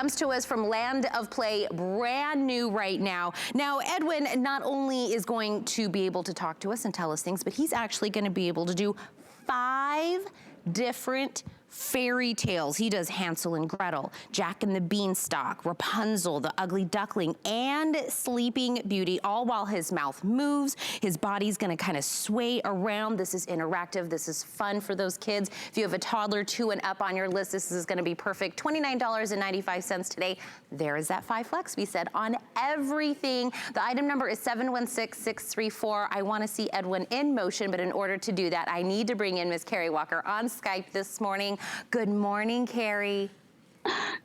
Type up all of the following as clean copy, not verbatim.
Comes to us from Land of Play, brand new right now. Now, Edwin not only is going to be able to talk to us and tell us things, but he's actually going to be able to do 5 different fairy tales. He does Hansel and Gretel, Jack and the Beanstalk, Rapunzel, the Ugly Duckling, and Sleeping Beauty, all while his mouth moves. His body's gonna kind of sway around. This is interactive. This is fun for those kids. If you have a toddler 2 and up on your list, this is gonna be perfect. $29.95 today. There is that 5 flex we said on everything. The item number is 716634. I wanna see Edwin in motion, but in order to do that, I need to bring in Miss Carrie Walker on Skype this morning. Good morning, Carrie.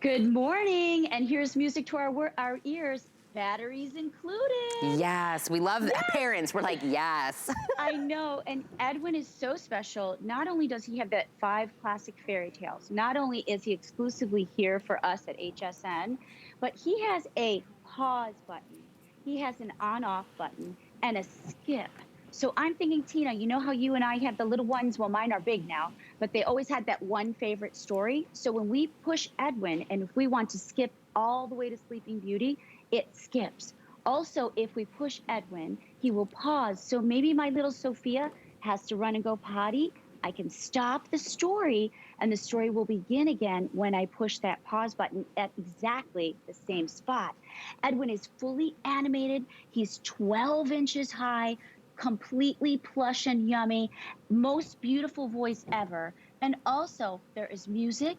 Good morning, and here's music to our ears. Batteries included. Yes, we love that. Parents, we're like, yes. I know, and Edwin is so special. Not only does he have that 5 classic fairy tales, not only is he exclusively here for us at HSN, but he has a pause button. He has an on-off button and a skip. So I'm thinking, Tina, you know how you and I have the little ones? Well, mine are big now, but they always had that one favorite story. So when we push Edwin, and if we want to skip all the way to Sleeping Beauty, it skips. Also, if we push Edwin, he will pause. So maybe my little Sophia has to run and go potty. I can stop the story, and the story will begin again when I push that pause button at exactly the same spot. Edwin is fully animated. He's 12 inches high, completely plush and yummy, most beautiful voice ever. And also, there is music,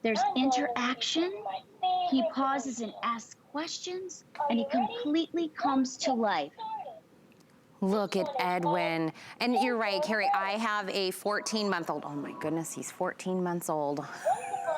there's interaction, he pauses and asks questions, and he completely comes to life. Look at Edwin. And you're right, Carrie, I have a 14-month-old. Oh my goodness, he's 14 months old.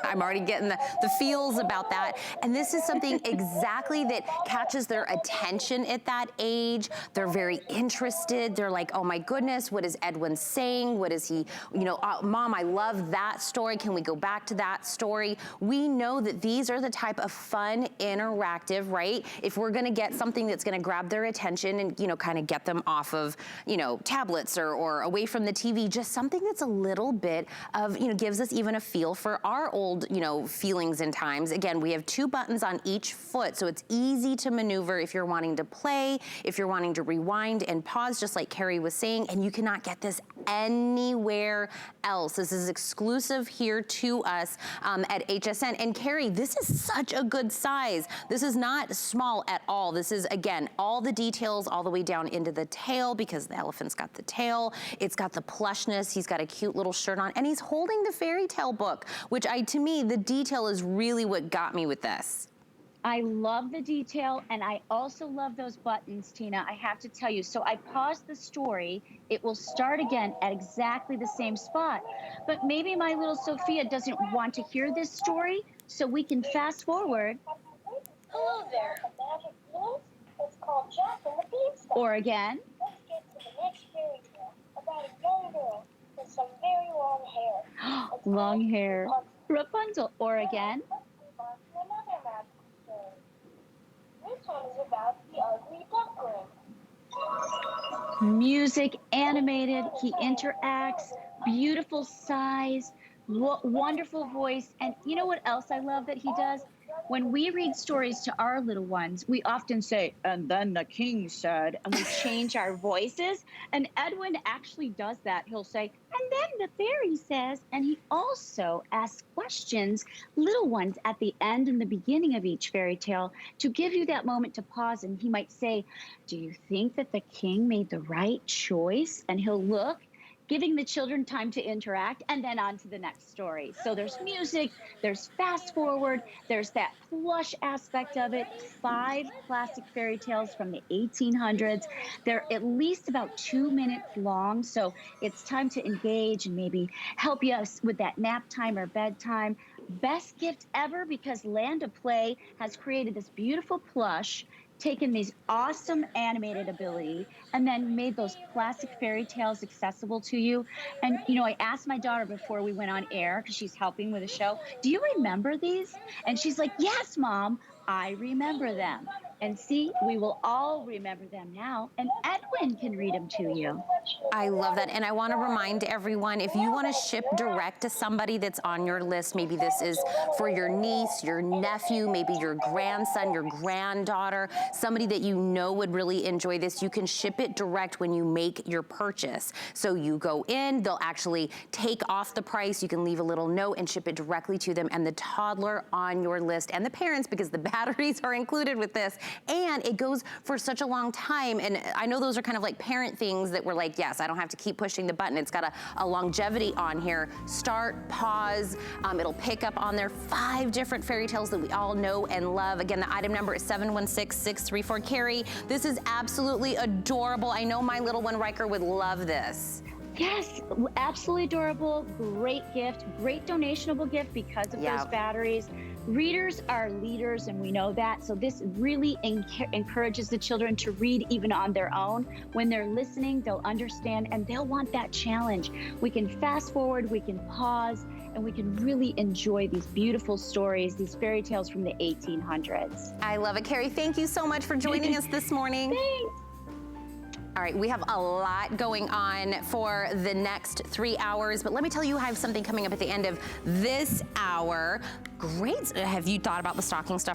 I'm already getting the feels about that. And this is something exactly that catches their attention at that age. They're very interested. They're like, oh my goodness, what is Edwin saying? What is he, you know, Mom, I love that story. Can we go back to that story? We know that these are the type of fun, interactive, right? If we're gonna get something that's gonna grab their attention and, you know, kind of get them off of, you know, tablets or away from the TV, just something that's a little bit of, you know, gives us even a feel for our old, you know, feelings and times. Again, we have 2 buttons on each foot, so it's easy to maneuver if you're wanting to play, if you're wanting to rewind and pause, just like Carrie was saying, and you cannot get this anywhere else. This is exclusive here to us at HSN. And Carrie, this is such a good size. This is not small at all. This is, again, all the details all the way down into the tail, because the elephant's got the tail. It's got the plushness. He's got a cute little shirt on, and he's holding the fairy tale book, which to me, the detail is really what got me with this. I love the detail, and I also love those buttons, Tina. I have to tell you. So I pause the story. It will start again at exactly the same spot. But maybe my little Sophia doesn't want to hear this story, so we can fast forward. Hello there. Magic beans. It's called Jack and the Beanstalk. Or again. Let's get to the next fairy tale about a young girl with some very long hair. Long hair. Rapunzel. Or again. Another magical story. This one is about the Ugly Duckling. Music, animated, he interacts, beautiful size, wonderful voice. And you know what else I love that he does? When we read stories to our little ones, we often say, and then the king said, and we change our voices. And Edwin actually does that. He'll say, and then the fairy says, and he also asks questions, little ones, at the end and the beginning of each fairy tale to give you that moment to pause. And he might say, do you think that the king made the right choice? And he'll look, giving the children time to interact, and then on to the next story. So there's music, there's fast forward, there's that plush aspect of it. 5 classic fairy tales from the 1800s. They're at least about 2 minutes long, so it's time to engage and maybe help you with that nap time or bedtime. Best gift ever, because Land of Play has created this beautiful plush, taken these awesome animated ability, and then made those classic fairy tales accessible to you. And, you know, I asked my daughter before we went on air, because she's helping with the show, do you remember these? And she's like, yes, Mom, I remember them. And see, we will all remember them now, and Edwin can read them to you. I love that. And I want to remind everyone, if you want to ship direct to somebody that's on your list, maybe this is for your niece, your nephew, maybe your grandson, your granddaughter, somebody that you know would really enjoy this, you can ship it direct when you make your purchase. So you go in, they'll actually take off the price, you can leave a little note and ship it directly to them, and the toddler on your list and the parents, because the batteries are included with this, and it goes for such a long time. And I know those are kind of like parent things that we're like, yes, I don't have to keep pushing the button. It's got a longevity on here. Start, pause, it'll pick up on there 5 different fairy tales that we all know and love. Again, the item number is 716634. Carrie, this is absolutely adorable. I know my little one, Riker, would love this. Yes, absolutely adorable, great gift, great donationable gift because of those batteries. Readers are leaders, and we know that. So this really encourages the children to read even on their own. When they're listening, they'll understand, and they'll want that challenge. We can fast forward, we can pause, and we can really enjoy these beautiful stories, these fairy tales from the 1800s. I love it. Carrie, thank you so much for joining us this morning. Thanks. All right, we have a lot going on for the next 3 hours, but let me tell you, I have something coming up at the end of this hour. Great. Have you thought about the stocking stuff